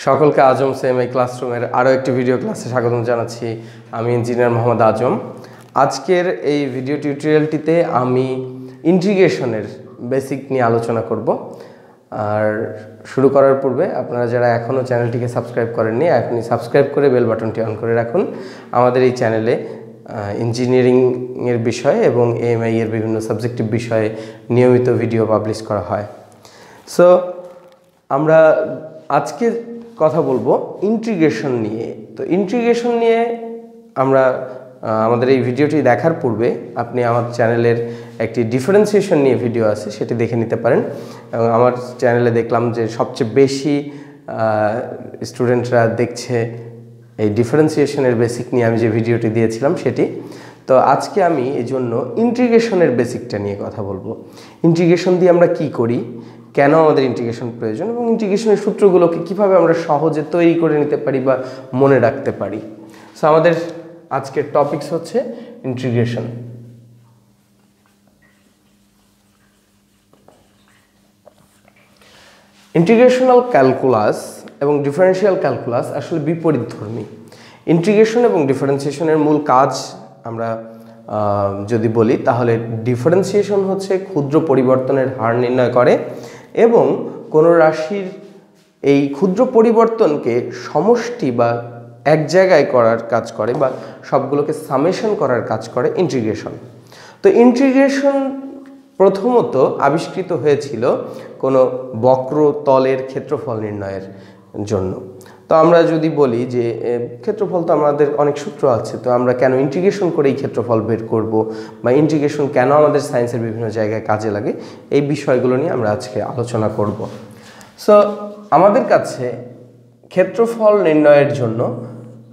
সকলকে আজম সেএমআই ক্লাসরুমের আরও একটি ভিডিও ক্লাসে স্বাগত জানাচ্ছি। আমি ইঞ্জিনিয়ার মোহাম্মদ আজম। আজকের এই ভিডিও টিউটোরিয়ালটিতে আমি ইন্টিগ্রেশনের বেসিক নিয়ে আলোচনা করব। আর শুরু করার পূর্বে আপনারা যারা এখনও চ্যানেলটিকে সাবস্ক্রাইব করেননি, এখনই সাবস্ক্রাইব করে বেল বাটনটি অন করে রাখুন। আমাদের এই চ্যানেলে ইঞ্জিনিয়ারিংয়ের বিষয়ে এবং এএমআই এর বিভিন্ন সাবজেক্টিভ বিষয়ে নিয়মিত ভিডিও পাবলিশ করা হয়। সো আমরা আজকে কথা বলবো ইন্টিগ্রেশন নিয়ে। তো ইন্টিগ্রেশন নিয়ে আমরা আমাদের এই ভিডিওটি দেখার পূর্বে আপনি আমার চ্যানেলের একটি ডিফারেন্সিয়েশন নিয়ে ভিডিও আছে, সেটি দেখে নিতে পারেন। এবং আমার চ্যানেলে দেখলাম যে সবচেয়ে বেশি স্টুডেন্টরা দেখছে এই ডিফারেন্সিয়েশনের বেসিক নিয়ে আমি যে ভিডিওটি দিয়েছিলাম সেটি। তো আজকে আমি এই জন্য ইন্টিগ্রেশনের বেসিকটা নিয়ে কথা বলবো। ইন্টিগ্রেশন দিয়ে আমরা কি করি, কেন আমাদের ইন্টিগ্রেশন প্রয়োজন এবং ইন্টিগ্রেশনের সূত্রগুলোকে কিভাবে আমরা সহজে তৈরি করে নিতে পারি বা মনে রাখতে পারি। সো আমাদের আজকের টপিকস হচ্ছে ইন্টিগ্রেশন। ইন্টিগ্রেশনাল ক্যালকুলাস এবং ডিফারেন্সিয়াল ক্যালকুলাস আসলে বিপরীতধর্মী। ইন্টিগ্রেশন এবং ডিফারেন্সিয়েশনের মূল কাজ আমরা যদি বলি তাহলে ডিফারেন্সিয়েশন হচ্ছে ক্ষুদ্র পরিবর্তনের হার নির্ণয় করে এবং কোনো রাশির এই ক্ষুদ্র পরিবর্তনকে সমষ্টি বা এক জায়গায় করার কাজ করে বা সবগুলোকে সামেশন করার কাজ করে ইন্টিগ্রেশন। তো ইন্টিগ্রেশন প্রথমত আবিষ্কৃত হয়েছিল কোনো বক্রতলের ক্ষেত্রফল নির্ণয়ের জন্য। তো আমরা যদি বলি যে ক্ষেত্রফল তো আমাদের অনেক সূত্র আছে, তো আমরা কেন ইন্টিগ্রেশন করে এই ক্ষেত্রফল বের করব বা ইন্টিগ্রেশন কেন আমাদের সায়েন্সের বিভিন্ন জায়গায় কাজে লাগে, এই বিষয়গুলো নিয়ে আমরা আজকে আলোচনা করব। সো আমাদের কাছে ক্ষেত্রফল নির্ণয়ের জন্য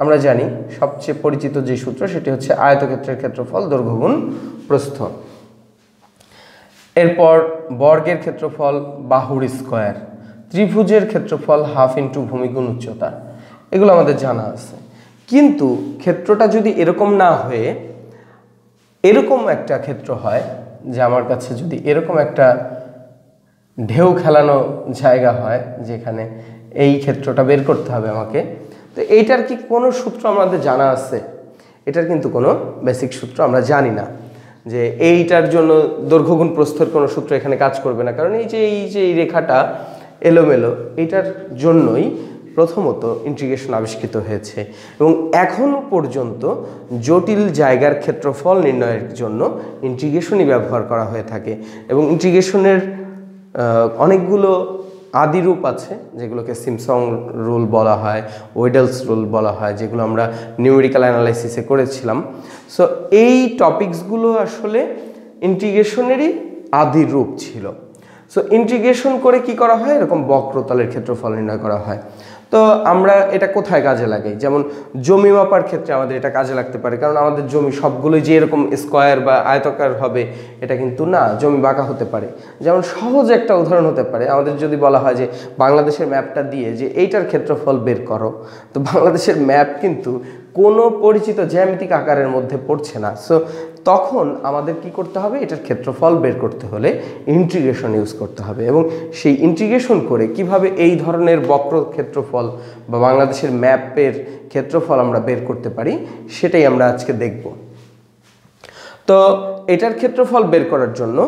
আমরা জানি সবচেয়ে পরিচিত যে সূত্র সেটি হচ্ছে আয়তক্ষেত্রের ক্ষেত্রফল দৈর্ঘ্য গুণ প্রস্থ। এরপর বর্গের ক্ষেত্রফল বাহুর স্কয়ার, ত্রিভুজের ক্ষেত্রফল হাফ ইন্টু ভূমি গুণ উচ্চতা, এগুলো আমাদের জানা আছে। কিন্তু ক্ষেত্রটা যদি এরকম না হয়ে এরকম একটা ক্ষেত্র হয়, যে আমার কাছে যদি এরকম একটা ঢেউ খেলানো জায়গা হয় যেখানে এই ক্ষেত্রটা বের করতে হবে আমাকে, তো এইটার কি কোনো সূত্র আমাদের জানা আছে? এটার কিন্তু কোনো বেসিক সূত্র আমরা জানি না, যে এইটার জন্য দৈর্ঘ্য গুণ প্রস্থের কোনো সূত্র এখানে কাজ করবে না, কারণ এই যে এই রেখাটা এলোমেলো, এইটার জন্যই প্রথমত ইন্টিগ্রেশন আবিষ্কৃত হয়েছে। এবং এখনও পর্যন্ত জটিল জায়গার ক্ষেত্রফল নির্ণয়ের জন্য ইন্টিগ্রেশনই ব্যবহার করা হয়ে থাকে। এবং ইন্টিগ্রেশনের অনেকগুলো আদি রূপ আছে, যেগুলোকে সিমসং রুল বলা হয়, ওয়েডেলস রুল বলা হয়, যেগুলো আমরা নিউমেরিক্যাল অ্যানালাইসিসে করেছিলাম। সো এই টপিকসগুলো আসলে ইন্টিগ্রেশনেরই আদি রূপ ছিল। সো ইন্টিগ্রেশন করে কি করা হয়, এরকম বক্রতলের ক্ষেত্রফল নির্ণয় করা হয়। তো আমরা এটা কোথায় কাজে লাগাই? যেমন জমি মাপার ক্ষেত্রে আমাদের এটা কাজে লাগতে পারে, কারণ আমাদের জমি সবগুলোই যে এরকম স্কোয়ার বা আয়তাকার হবে এটা কিন্তু না, জমি বাঁকা হতে পারে। যেমন সহজ একটা উদাহরণ হতে পারে, আমাদের যদি বলা হয় যে বাংলাদেশের ম্যাপটা দিয়ে যে এইটার ক্ষেত্রফল বের করো, তো বাংলাদেশের ম্যাপ কিন্তু কোনো পরিচিত জ্যামিতিক আকারের মধ্যে পড়ছে না। সো তখন আমাদের কি করতে হবে, এটার ক্ষেত্রফল বের করতে হলে ইন্টিগ্রেশন ইউজ করতে হবে। এবং সেই ইন্টিগ্রেশন করে কিভাবে এই ধরনের বক্র ক্ষেত্রফল বা বাংলাদেশের ম্যাপের ক্ষেত্রফল আমরা বের করতে পারি, সেটাই আমরা আজকে দেখব। তো এটার ক্ষেত্রফল বের করার জন্য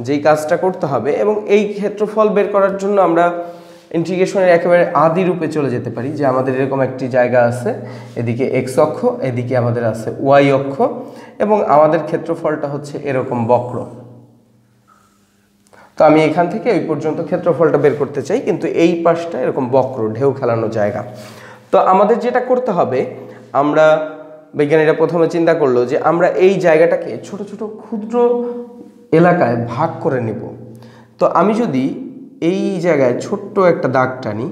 যেই কাজটা করতে হবে, এবং এই ক্ষেত্রফল বের করার জন্য আমরা ইন্টিগ্রেশনের একেবারে আদি রূপে চলে যেতে পারি, যে আমাদের এরকম একটি জায়গা আছে, এদিকে এক্স অক্ষ, এদিকে আমাদের আছে ওয়াই অক্ষ, এবং আমাদের ক্ষেত্রফলটা হচ্ছে এরকম বক্র। তো আমি এখান থেকে ওই পর্যন্ত ক্ষেত্রফলটা বের করতে চাই, কিন্তু এই পাশটা এরকম বক্র ঢেউ খেলানো জায়গা। তো আমাদের যেটা করতে হবে, আমরা বিজ্ঞানীরা প্রথমে চিন্তা করলো যে আমরা এই জায়গাটাকে ছোট ছোট ক্ষুদ্র এলাকায় ভাগ করে নেব। তো আমি যদি এই জায়গায় ছোট্ট একটা দাগ টানি,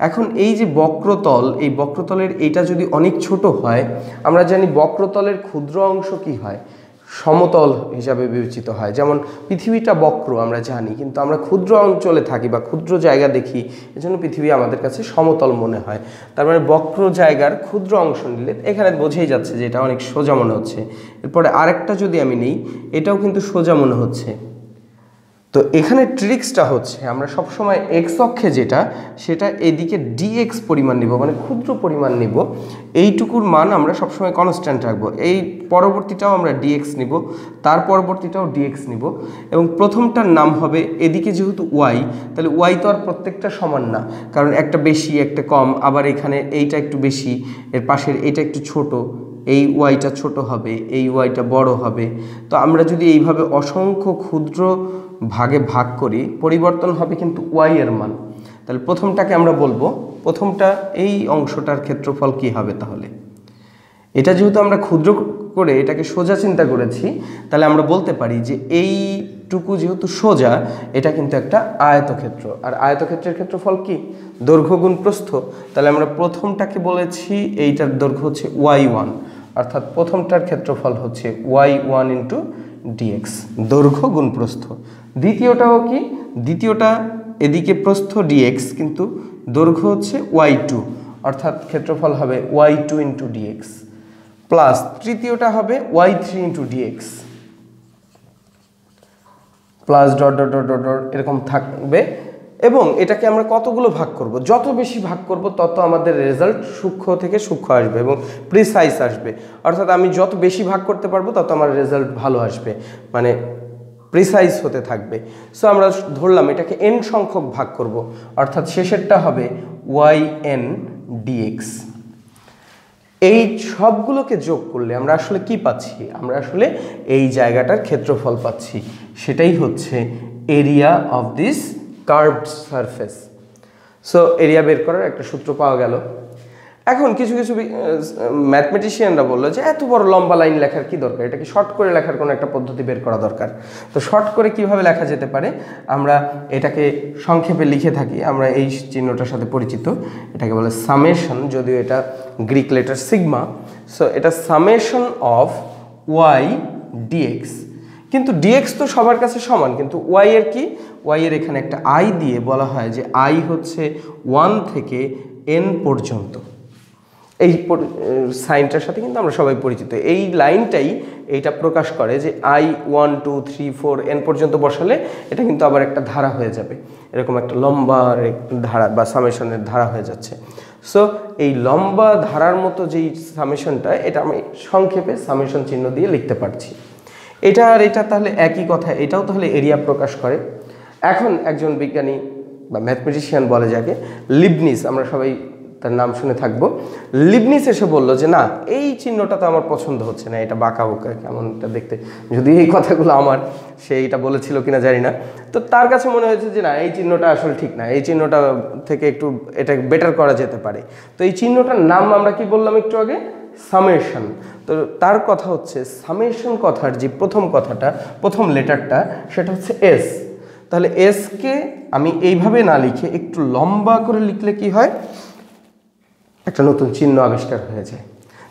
এখন এই যে বক্রতল, এই বক্রতলের এইটা যদি অনেক ছোট হয়, আমরা জানি বক্রতলের ক্ষুদ্র অংশ কি হয়, সমতল হিসাবে বিবেচিত হয়। যেমন পৃথিবীটা বক্র আমরা জানি, কিন্তু আমরা ক্ষুদ্র অঞ্চলে থাকি বা ক্ষুদ্র জায়গা দেখি, এজন্য পৃথিবী আমাদের কাছে সমতল মনে হয়। তার মানে বক্র জায়গার ক্ষুদ্র অংশ নিলে এখানে বোঝাই যাচ্ছে যে এটা অনেক সোজা মনে হচ্ছে। এরপরে আরেকটা যদি আমি নিই, এটাও কিন্তু সোজা মনে হচ্ছে। তো তো এখানে ট্রিক্সটা হচ্ছে আমরা সবসময় এক্স অক্ষে যেটা সেটা এদিকে ডিএক্স পরিমাণ নিব, মানে ক্ষুদ্র পরিমাণ নিব। এইটুকুর মান আমরা সবসময় কনস্ট্যান্ট রাখবো। এই পরবর্তীটাও আমরা ডিএক্স নিব, তার পরবর্তীটাও ডিএক্স নিব, এবং প্রথমটার নাম হবে এদিকে যেহেতু ওয়াই, তাহলে ওয়াই তো আর প্রত্যেকটা সমান না, কারণ একটা বেশি একটা কম, আবার এখানে এইটা একটু বেশি, এর পাশের এইটা একটু ছোট, এই ওয়াইটা ছোট হবে, এই ওয়াইটা বড় হবে। তো আমরা যদি এইভাবে অসংখ্য ক্ষুদ্র ভাগে ভাগ করি, পরিবর্তন হবে কিন্তু ওয়াই এর মান। তাহলে প্রথমটাকে আমরা বলবো, প্রথমটা এই অংশটার ক্ষেত্রফল কি হবে? তাহলে এটা যেহেতু আমরা ক্ষুদ্র করে এটাকে সোজা চিন্তা করেছি, তাহলে আমরা বলতে পারি যে এইটুকু যেহেতু সোজা, এটা কিন্তু একটা আয়তক্ষেত্র, আর আয়তক্ষেত্রের ক্ষেত্রফল কি? দৈর্ঘ্য গুণ প্রস্থ। তাহলে আমরা প্রথমটাকে বলেছি এইটার দৈর্ঘ্য হচ্ছে y1, অর্থাৎ প্রথমটার ক্ষেত্রফল হচ্ছে y1 ইন্টু ডিএক্স, দৈর্ঘ্য গুণ প্রস্থ। দ্বিতীয়টাও কি? দ্বিতীয়টা এদিকে প্রস্থ ডিএক্স, কিন্তু দৈর্ঘ্য হচ্ছে y2, অর্থাৎ ক্ষেত্রফল হবে y2 ইন্টু ডিএক্স, প্লাস তৃতীয়টা হবে y3 into dx, plus dot dot dot dot dot এরকম থাকবে। এবং এটাকে আমরা কতগুলো ভাগ করব? যত বেশি ভাগ করব তত আমাদের রেজাল্ট সূক্ষ্ম থেকে সূক্ষ্ম আসবে এবং প্রিসাইজ আসবে। অর্থাৎ আমি যত বেশি ভাগ করতে পারবো তত আমার রেজাল্ট ভালো আসবে, মানে প্রিসাইজ হতে থাকবে। সো আমরা ধরলাম এটাকে n সংখ্যক ভাগ করব, অর্থাৎ শেষেরটা হবে yn dx। এই সবগুলোকে যোগ করলে আমরা আসলে কি পাচ্ছি? আমরা আসলে এই জায়গাটার ক্ষেত্রফল পাচ্ছি, সেটাই হচ্ছে area of this curved surface. So area বের করার একটা সূত্র পাওয়া গেল। এখন কিছু কিছু ম্যাথমেটিশিয়ানরা বললো যে এত বড় লম্বা লাইন লেখার কি দরকার, এটাকে শর্ট করে লেখার কোনো একটা পদ্ধতি বের করা দরকার। তো শর্ট করে কিভাবে লেখা যেতে পারে? আমরা এটাকে সংক্ষেপে লিখে থাকি, আমরা এই চিহ্নটার সাথে পরিচিত, এটাকে বলে সামেশন, যদিও এটা গ্রিক লেটার সিগমা। সো এটা সামেশন অফ ওয়াই ডিএক্স, কিন্তু ডিএক্স তো সবার কাছে সমান, কিন্তু ওয়াই এর কি? ওয়াই এর এখানে একটা আই দিয়ে বলা হয় যে আই হচ্ছে 1 থেকে n পর্যন্ত। এই সাইনটার সাথে কিন্তু আমরা সবাই পরিচিত। এই লাইনটাই এইটা প্রকাশ করে যে i 1 2 3 4 n পর্যন্ত বসালে এটা কিন্তু আবার একটা ধারা হয়ে যাবে, এরকম একটা লম্বা ধারা বা সামেশনের ধারা হয়ে যাচ্ছে। সো এই লম্বা ধারার মতো যেই সামেশনটা, এটা আমি সংক্ষেপে সামেশন চিহ্ন দিয়ে লিখতে পারছি। এটা আর এটা তাহলে একই কথা, এটাও তাহলে এরিয়া প্রকাশ করে। এখন একজন বিজ্ঞানী বা ম্যাথমেটিশিয়ান বলে যাকে, লিবনিজ, আমরা সবাই তার নাম শুনে থাকবো। লিবনিজ এসে বলল যে না, এই চিহ্নটা তো আমার পছন্দ হচ্ছে না, এটা বাঁকা বোকা কেমনটা দেখতে। যদি এই কথাগুলো আমার সে এটা বলেছিল কিনা জানি না, তো তার কাছে মনে হয়েছে যে না, এই চিহ্নটা আসলে ঠিক না, এই চিহ্নটা থেকে একটু এটা বেটার করা যেতে পারে। তো এই চিহ্নটার নাম আমরা কি বললাম একটু আগে? সামেশন। তো তার কথা হচ্ছে সামেশন কথার যে প্রথম কথাটা, প্রথম লেটারটা, সেটা হচ্ছে এস। তাহলে এসকে আমি এইভাবে না লিখে একটু লম্বা করে লিখলে কি হয়? একটা নতুন চিহ্ন আবিষ্কার হয়ে যায়।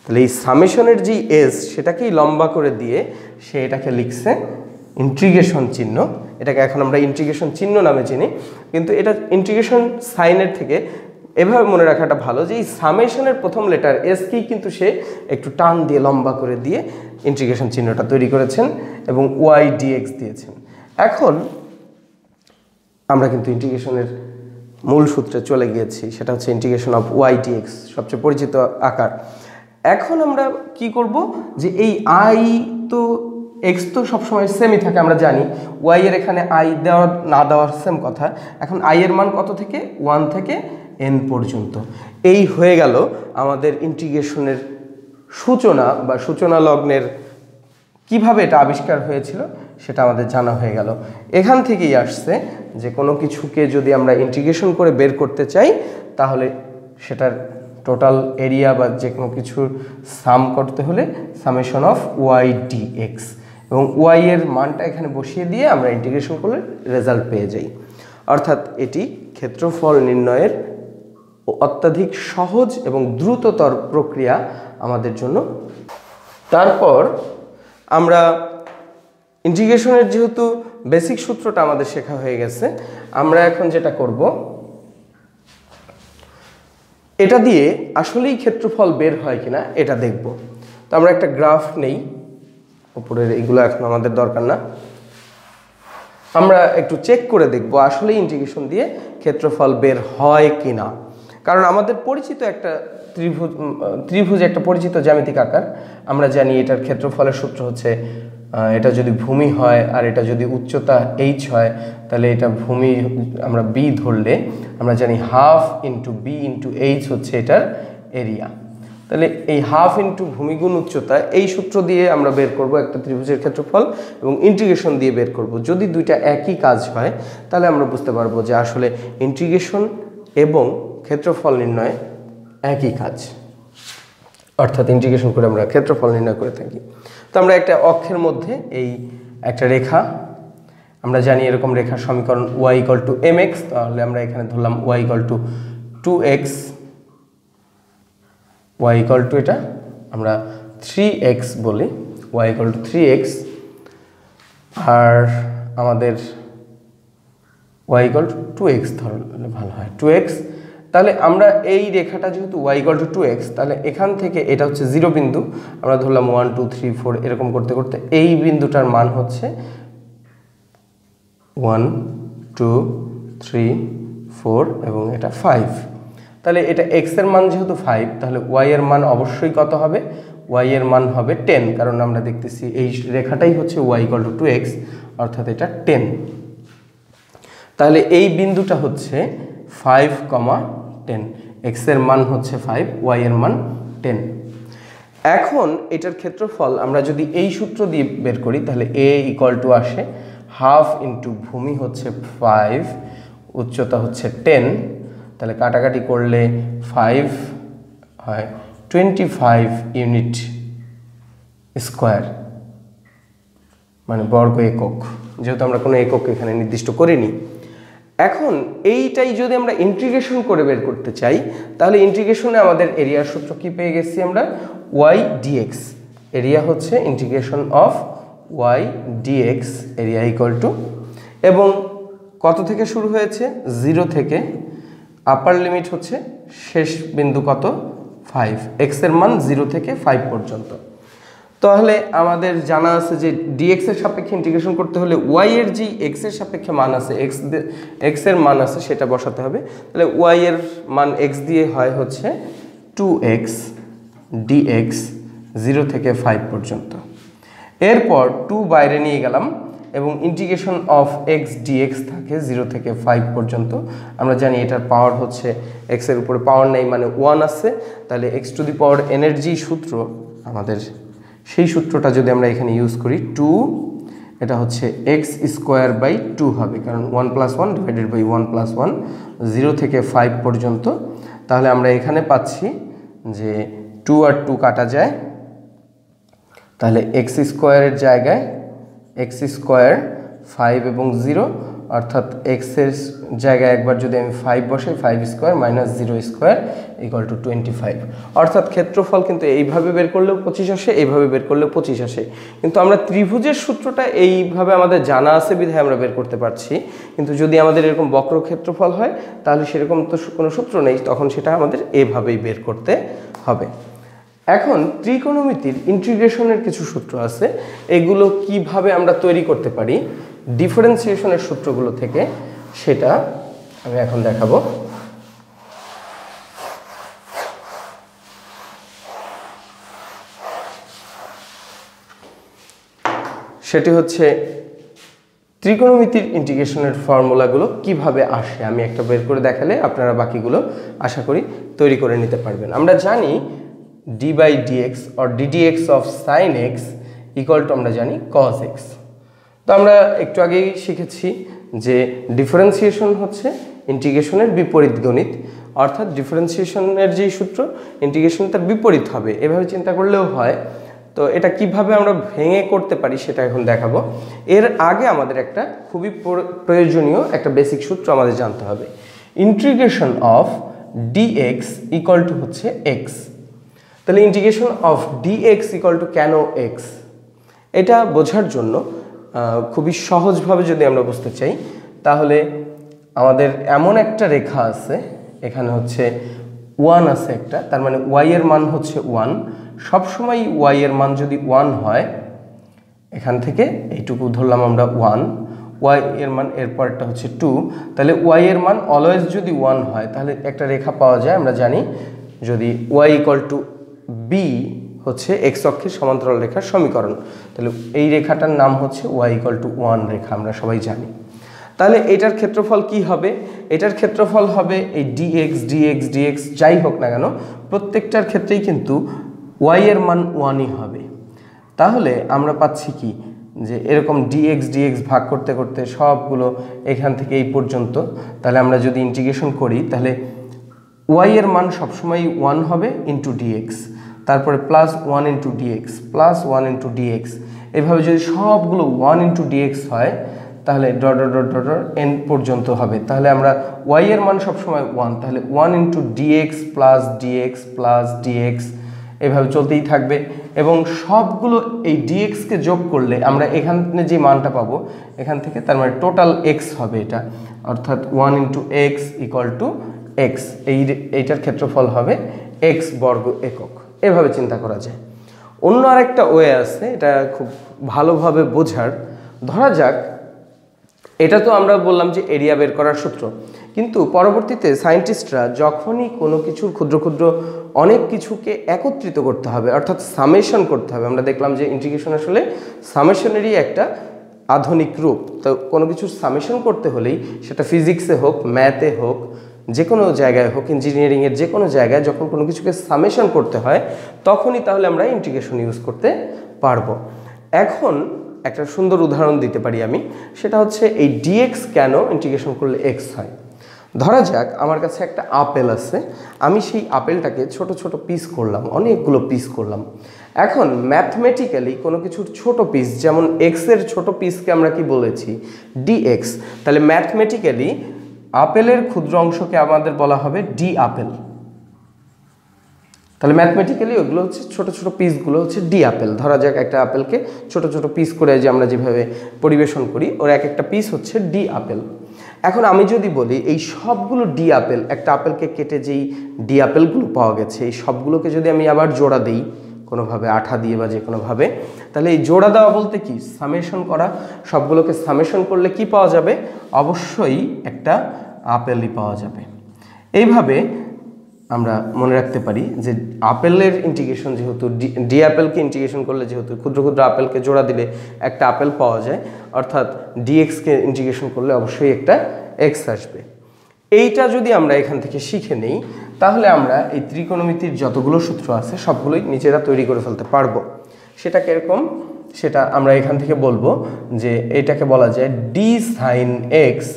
তাহলে এই সামেশনের যে এস, সেটাকেই লম্বা করে দিয়ে সে এটাকে লিখছে ইন্টিগ্রেশন চিহ্ন। এটাকে এখন আমরা ইন্টিগ্রেশন চিহ্ন নামে চিনি, কিন্তু এটা ইন্টিগ্রেশন সাইনের থেকে এভাবে মনে রাখাটা ভালো যে এই সামেশনের প্রথম লেটার এসকেই কিন্তু সে একটু টান দিয়ে লম্বা করে দিয়ে ইন্টিগ্রেশন চিহ্নটা তৈরি করেছেন এবং ওয়াই ডিএক্স দিয়েছেন। এখন আমরা কিন্তু ইন্টিগ্রেশনের মূল সূত্রে চলে গিয়েছি, সেটা হচ্ছে ইন্টিগ্রেশন অফ ওয়াই ডিএক্স, সবচেয়ে পরিচিত আকার। এখন আমরা কি করব? যে এই আই তো এক্স তো সবসময় সেমই থাকে, আমরা জানি ওয়াই এর এখানে আই দেওয়া না দেওয়ার সেম কথা। এখন আই এর মান কত থেকে? 1 থেকে n পর্যন্ত। এই হয়ে গেল আমাদের ইন্টিগ্রেশনের সূচনা বা সূচনা লগ্নের কিভাবে এটা আবিষ্কার হয়েছিল সেটা আমাদের জানা হয়ে গেল। এখান থেকেই আসছে যে কোনো কিছুকে যদি আমরা ইন্টিগ্রেশন করে বের করতে চাই, তাহলে সেটার টোটাল এরিয়া বা যে কোনো কিছুর সাম করতে হলে সামেশন অফ ওয়াই ডিএক্স, এবং ওয়াই এর মানটা এখানে বসিয়ে দিয়ে আমরা ইন্টিগ্রেশন করলে রেজাল্ট পেয়ে যাই। অর্থাৎ এটি ক্ষেত্রফল নির্ণয়ের অত্যাধিক সহজ এবং দ্রুততর প্রক্রিয়া আমাদের জন্য। তারপর আমরা ইন্টিগ্রেশনের যেহেতু বেসিক সূত্রটা আমাদের শেখা হয়ে গেছে, আমরা এখন যেটা করব, এটা দিয়ে আসলেই ক্ষেত্রফল বের হয় কিনা এটা দেখব। তো আমরা একটা গ্রাফ নেই, উপরের এইগুলো এখন আমাদের দরকার না। আমরা একটু চেক করে দেখব আসলে ইন্টিগ্রেশন দিয়ে ক্ষেত্রফল বের হয় কিনা। কারণ আমাদের পরিচিত একটা ত্রিভুজ একটা পরিচিত জ্যামিতিক আকার, আমরা জানি এটার ক্ষেত্রফলের সূত্র হচ্ছে এটা যদি ভূমি হয় আর এটা যদি উচ্চতা h হয়, তাহলে এটা ভূমি আমরা b ধরলে আমরা জানি half into b into h হচ্ছে এটার এরিয়া। তাহলে এই হাফ ইন্টু ভূমি গুণ উচ্চতা, এই সূত্র দিয়ে আমরা বের করব একটা ত্রিভুজের ক্ষেত্রফল এবং ইন্টিগ্রেশন দিয়ে বের করব। যদি দুইটা একই কাজ হয় তাহলে আমরা বুঝতে পারবো যে আসলে ইন্টিগ্রেশন এবং ক্ষেত্রফল নির্ণয় একই কাজ, অর্থাৎ ইন্টিগ্রেশন করে আমরা ক্ষেত্রফল নির্ণয় করে থাকি। তো আমরা একটা অক্ষের মধ্যে এই একটা রেখা, আমরা জানি এরকম রেখার সমীকরণ y = mx, তাহলে আমরা এখানে ধরলাম y = 2x, y = এটা আমরা 3x বলি, y = 3x, আর আমাদের y = 2x ধরলে ভালো হয়, 2x। তাহলে আমরা এই রেখাটা যেহেতু y = 2x, তাহলে এখান থেকে এটা হচ্ছে 0 বিন্দু, আমরা ধরলাম 1 2 3 4 এরকম করতে করতে এই বিন্দুটার মান হচ্ছে 1 2 3 4 এবং এটা 5। তাহলে এটা x এর মান যেহেতু 5, তাহলে y এর মান অবশ্যই কত হবে? y এর মান হবে 10, কারণ আমরা দেখতেছি এই রেখাটাই হচ্ছে y = 2x, অর্থাৎ এটা 10। তাহলে এই বিন্দুটা হচ্ছে 5, 10, x এর মান হচ্ছে 5, y এর মান 10। এখন এটার ক্ষেত্রফল আমরা যদি এই সূত্র দিয়ে বের করি তাহলে a = আসে হাফ ইন্টু ভূমি হচ্ছে 5, উচ্চতা হচ্ছে 10, তাহলে কাটাকাটি করলে 5 হয় 25 ইউনিট স্কোয়ার, মানে বর্গ একক, যেহেতু আমরা কোনো একক এখানে নির্দিষ্ট করিনি। এখন এইটাই যদি আমরা ইন্টিগ্রেশন করে বের করতে চাই, তাহলে ইন্টিগ্রেশনে আমাদের এরিয়ার সূত্র কি পেয়ে গেছি আমরা? y dx, এরিয়া হচ্ছে integration of y dx, area = এবং কত থেকে শুরু হয়েছে? 0 থেকে, আপার লিমিট হচ্ছে শেষ বিন্দু কত? 5, x এর মান 0 থেকে 5 পর্যন্ত। তাহলে আমাদের জানা আছে যে dx এর সাপেক্ষে ইন্টিগ্রেশন করতে হলে y এর যে x এর সাপেক্ষে মান আছে, x এর মান আছে সেটা বসাতে হবে। তাহলে y এর মান x দিয়ে হয় হচ্ছে 2x dx 0 থেকে 5 পর্যন্ত। এরপর 2 বাইরে নিয়ে গেলাম এবং ইন্টিগ্রেশন অফ x dx থাকে 0 থেকে 5 পর্যন্ত। আমরা জানি এটার পাওয়ার হচ্ছে, x এর উপরে পাওয়ার নেই মানে 1 আছে, তাহলে x⁴n এর যে সূত্র আমাদের, সেই সূত্রটা যদি আমরা এখানে ইউজ করি 2, এটা হচ্ছে x²/2 হবে, কারণ 1 + 1 / 1 + 1 0 থেকে 5 পর্যন্ত। তাহলে আমরা এখানে পাচ্ছি যে 2 আর 2 কাটা যায়, তাহলে x² এর জায়গায় x², 5 এবং 0, অর্থাৎ x এর জায়গায় একবার যদি আমি 5 বসাই, 5² - 0² = 25। অর্থাৎ ক্ষেত্রফল কিন্তু এইভাবে বের করলেও 25 আসে, এইভাবে বের করলেও 25 আসে। কিন্তু আমরা ত্রিভুজের সূত্রটা এইভাবে আমাদের জানা আছে বিধায় আমরা বের করতে পারছি, কিন্তু যদি আমাদের এরকম বক্র ক্ষেত্রফল হয় তাহলে সেরকম তো কোনো সূত্র নেই, তখন সেটা আমাদের এভাবেই বের করতে হবে। এখন ত্রিকোণমিতির ইন্টিগ্রেশনের কিছু সূত্র আছে, এগুলো কিভাবে আমরা তৈরি করতে পারি ডিফারেন্সিয়েশনের সূত্রগুলো থেকে, সেটা আমি এখন দেখাবো। সেটি হচ্ছে ত্রিকোণমিতির ইন্টিগ্রেশনের ফর্মুলাগুলো কিভাবে আসে, আমি একটা বের করে দেখালে আপনারা বাকিগুলো আশা করি তৈরি করে নিতে পারবেন। আমরা জানি d/dx or ddx of sin x = আমরা জানি cos x। তো আমরা একটু আগেই শিখেছি যে ডিফারেন্সিয়েশন হচ্ছে ইন্টিগ্রেশনের বিপরীত গণিত, অর্থাৎ ডিফারেন্সিয়েশনের যেই সূত্র ইন্টিগ্রেশন তার বিপরীত হবে, এভাবে চিন্তা করলেও হয়। তো এটা কিভাবে আমরা ভেঙে করতে পারি সেটা এখন দেখাবো। এর আগে আমাদের একটা খুবই প্রয়োজনীয় একটা বেসিক সূত্র আমাদের জানতে হবে। ইন্টিগ্রেশন অফ dx = হচ্ছে x। তাহলে ইন্টিগ্রেশন অফ dx = কেন x, এটা বোঝার জন্য খুবই সহজভাবে যদি আমরা বুঝতে চাই, তাহলে আমাদের এমন একটা রেখা আছে, এখানে হচ্ছে 1 আছে একটা, তার মানে y এর মান হচ্ছে 1। সবসময় y এর মান যদি 1 হয়, এখান থেকে এইটুকু ধরলাম আমরা 1, ওয়াই এর মান এরপরটা হচ্ছে 2, তাহলে ওয়াই এর মান অলওয়েজ যদি 1 হয় তাহলে একটা রেখা পাওয়া যায়। আমরা জানি যদি ওয়াই ইকুয়াল টু বি হচ্ছে এক্স অক্ষের সমান্তরাল রেখার সমীকরণ, তাহলে এই রেখাটার নাম হচ্ছে ওয়াই ইকুয়াল টু 1 রেখা, আমরা সবাই জানি। তাহলে এটার ক্ষেত্রফল কি হবে? এটার ক্ষেত্রফল হবে এই ডিএক্স ডিএক্স ডিএক্স যাই হোক না কেন প্রত্যেকটার ক্ষেত্রেই কিন্তু ওয়াই এর মান 1ই হবে। তাহলে আমরা পাচ্ছি কি যে এরকম ডিএক্স ডিএক্স ভাগ করতে করতে সবগুলো এখান থেকে এই পর্যন্ত, তাহলে আমরা যদি ইন্টিগ্রেশন করি তাহলে ওয়াই এর মান সবসময় 1 হবে ইন্টু ডিএক্স, তারপরে plus 1 into dx plus 1 into dx, এভাবে যদি সবগুলো 1 ইন্টু ডিএক্স হয় তাহলে dot dot dot dot n পর্যন্ত হবে। তাহলে আমরা ওয়াই এর মান সবসময় 1, তাহলে 1 ইন্টু ডিএক্স প্লাস ডিএক্স এভাবে চলতেই থাকবে এবং সবগুলো এই ডিএক্সকে যোগ করলে আমরা এখানে যে মানটা পাবো এখান থেকে, তার মানে টোটাল এক্স হবে এটা, অর্থাৎ 1 into x equal two x, এইটার ক্ষেত্রফল হবে এক্স বর্গ একক। এভাবে চিন্তা করা যায়। অন্য আরেকটা ওয়ে আছে, এটা খুব ভালোভাবে বোঝার। ধরা যাক এটা তো আমরা বললাম যে এরিয়া বের করার সূত্র, কিন্তু পরবর্তীতে সায়েন্টিস্টরা যখনই কোনো কিছুর ক্ষুদ্র ক্ষুদ্র অনেক কিছুকে একত্রিত করতে হবে অর্থাৎ সামেশন করতে হবে, আমরা দেখলাম যে ইন্টিগ্রেশন আসলে সামেশনেরই একটা আধুনিক রূপ। তো কোনো কিছুর সামেশন করতে হলেই সেটা ফিজিক্সে হোক, ম্যাথে হোক, যে কোনো জায়গায় হোক, ইঞ্জিনিয়ারিংয়ের যে কোনো জায়গায় যখন কোনো কিছুকে সামেশন করতে হয় তখনই তাহলে আমরা ইন্টিগ্রেশন ইউজ করতে পারবো। এখন একটা সুন্দর উদাহরণ দিতে পারি আমি, সেটা হচ্ছে এই ডিএক্স কেন ইন্টিগ্রেশন করলে এক্স হয়। ধরা যাক আমার কাছে একটা আপেল আছে, আমি সেই আপেলটাকে ছোট ছোট পিস করলাম, অনেকগুলো পিস করলাম। এখন ম্যাথমেটিক্যালি কোনো কিছুর ছোট পিস, যেমন এক্সের ছোট পিসকে আমরা কি বলেছি ডিএক্স, তাহলে ম্যাথমেটিক্যালি আপেলের ক্ষুদ্র অংশকে আমাদের বলা হবে ডি আপেল। তাহলে ম্যাথমেটিক্যালি ওগুলো হচ্ছে ছোট ছোট পিসগুলো হচ্ছে ডি আপেল। ধরা যাক একটা আপেলকে ছোট ছোট পিস করে যে আমরা যেভাবে পরিবেশন করি ওর এক একটা পিস হচ্ছে ডি আপেল। এখন আমি যদি বলি এই সবগুলো ডি আপেল, একটা আপেলকে কেটে যেই ডি আপেলগুলো পাওয়া গেছে এই সবগুলোকে যদি আমি আবার জোড়া দিই কোনোভাবে আঠা দিয়ে বা যে কোনোভাবে, তাহলে এই জোড়া দেওয়া বলতে কি সামেশন করা। সবগুলোকে সামেশন করলে কি পাওয়া যাবে? অবশ্যই একটা আপেলই পাওয়া যাবে। এইভাবে আমরা মনে রাখতে পারি যে আপেলের ইন্টিগ্রেশন যেহেতু ডি আপেলকে ইন্টিগ্রেশন করলে যেহেতু ক্ষুদ্র ক্ষুদ্র আপেলকে জোড়া দিলে একটা আপেল পাওয়া যায়, অর্থাৎ ডিএক্সকে ইন্টিগ্রেশন করলে অবশ্যই একটা এক্স আসবে। এইটা যদি আমরা এখান থেকে শিখে নেই তাহলে আমরা এই ত্রিকোণমিতির যতগুলো সূত্র আছে সবগুলোই নিজেরা তৈরি করে ফেলতে পারবো। সেটা কিরকম সেটা আমরা এখান থেকে বলবো যে এটাকে বলা যায় d sine x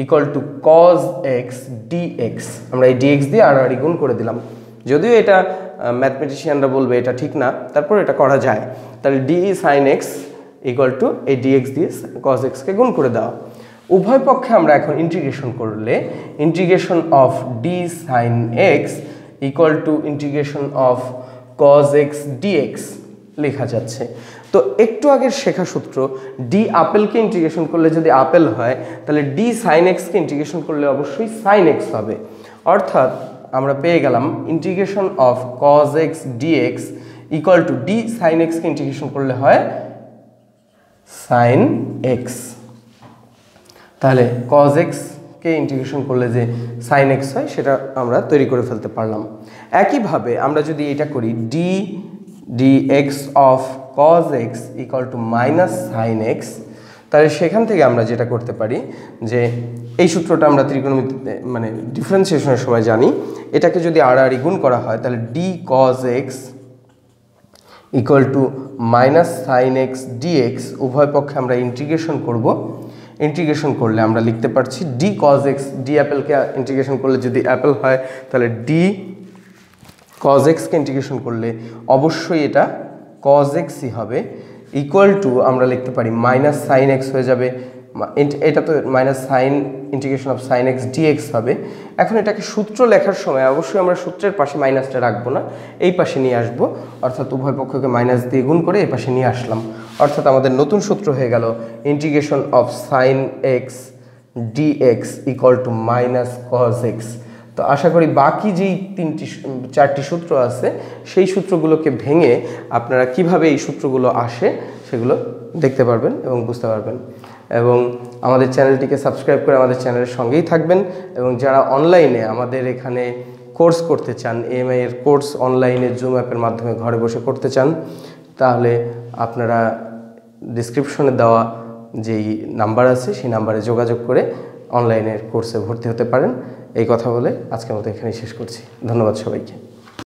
equal to cos x dx. আমরা এই ডিএক্স দিয়ে আড়াআড়ি গুণ করে দিলাম, যদিও এটা ম্যাথমেটিশিয়ানরা বলবে এটা ঠিক না, তারপর এটা করা যায়। তাহলে d sine x equal to এই ডিএক্স দিয়ে কজ এক্সকে গুণ করে দেওয়া। উভয় পক্ষে আমরা এখন ইন্টিগ্রেশন করলে integration of d sine x equal to integration of cos x dx লেখা যাচ্ছে। তো একটু আগের শেখা সূত্র ডি আপেলকে ইন্টিগ্রেশন করলে যদি আপেল হয় তাহলে ডি সাইন এক্সকে ইন্টিগ্রেশন করলে অবশ্যই সাইন এক্স হবে। অর্থাৎ আমরা পেয়ে গেলাম integration of cos x dx equal to d sine এক্সকে ইন্টিগ্রেশন করলে হয় সাইন এক্স। তাহলে কজ এক্সকে ইন্টিগ্রেশন করলে যে সাইন এক্স হয় সেটা আমরা তৈরি করে ফেলতে পারলাম। একইভাবে আমরা যদি এটা করি dx of cos x equal to minus sine x, তাহলে সেখান থেকে আমরা যেটা করতে পারি যে এই সূত্রটা আমরা ত্রিকোণমিতিতে মানে ডিফারেন্সিয়েশনের সময় জানি, এটাকে যদি আড়াআড়ি গুণ করা হয় তাহলে d cos x equal to minus sine x dx. উভয় পক্ষে আমরা ইন্টিগ্রেশন করব, ইন্টিগ্রেশন করলে আমরা লিখতে পারছি ডি cos x, ডি অ্যাপেলকে ইন্টিগ্রেশন করলে যদি অ্যাপেল হয় তাহলে ডি cos x কে ইন্টিগ্রেশন করলে অবশ্যই এটা cos x ই হবে ইকুয়াল টু আমরা লিখতে পারি মাইনাস সাইন এক্স হয়ে যাবে, এটা তো minus sine integration of sine x dx হবে। এখন এটাকে সূত্র লেখার সময় অবশ্যই আমরা সূত্রের পাশে মাইনাসটা রাখবো না, এই পাশে নিয়ে আসবো, অর্থাৎ উভয় পক্ষকে মাইনাস দিয়ে গুণ করে এই পাশে নিয়ে আসলাম। অর্থাৎ আমাদের নতুন সূত্র হয়ে গেল integration of sine x dx equal to minus cos x. তো আশা করি বাকি যেই চারটি সূত্র আছে সেই সূত্রগুলোকে ভেঙে আপনারা কিভাবে এই সূত্রগুলো আসে সেগুলো দেখতে পারবেন এবং বুঝতে পারবেন। এবং আমাদের চ্যানেলটিকে সাবস্ক্রাইব করে আমাদের চ্যানেলের সঙ্গেই থাকবেন। এবং যারা অনলাইনে আমাদের এখানে কোর্স করতে চান, এএমআই এর কোর্স অনলাইনে জুম অ্যাপের মাধ্যমে ঘরে বসে করতে চান, তাহলে আপনারা ডিসক্রিপশনে দেওয়া যেই নাম্বার আছে সেই নাম্বারে যোগাযোগ করে অনলাইনের কোর্সে ভর্তি হতে পারেন। এই কথা বলে আজকের মতো এখানেই শেষ করছি। ধন্যবাদ সবাইকে।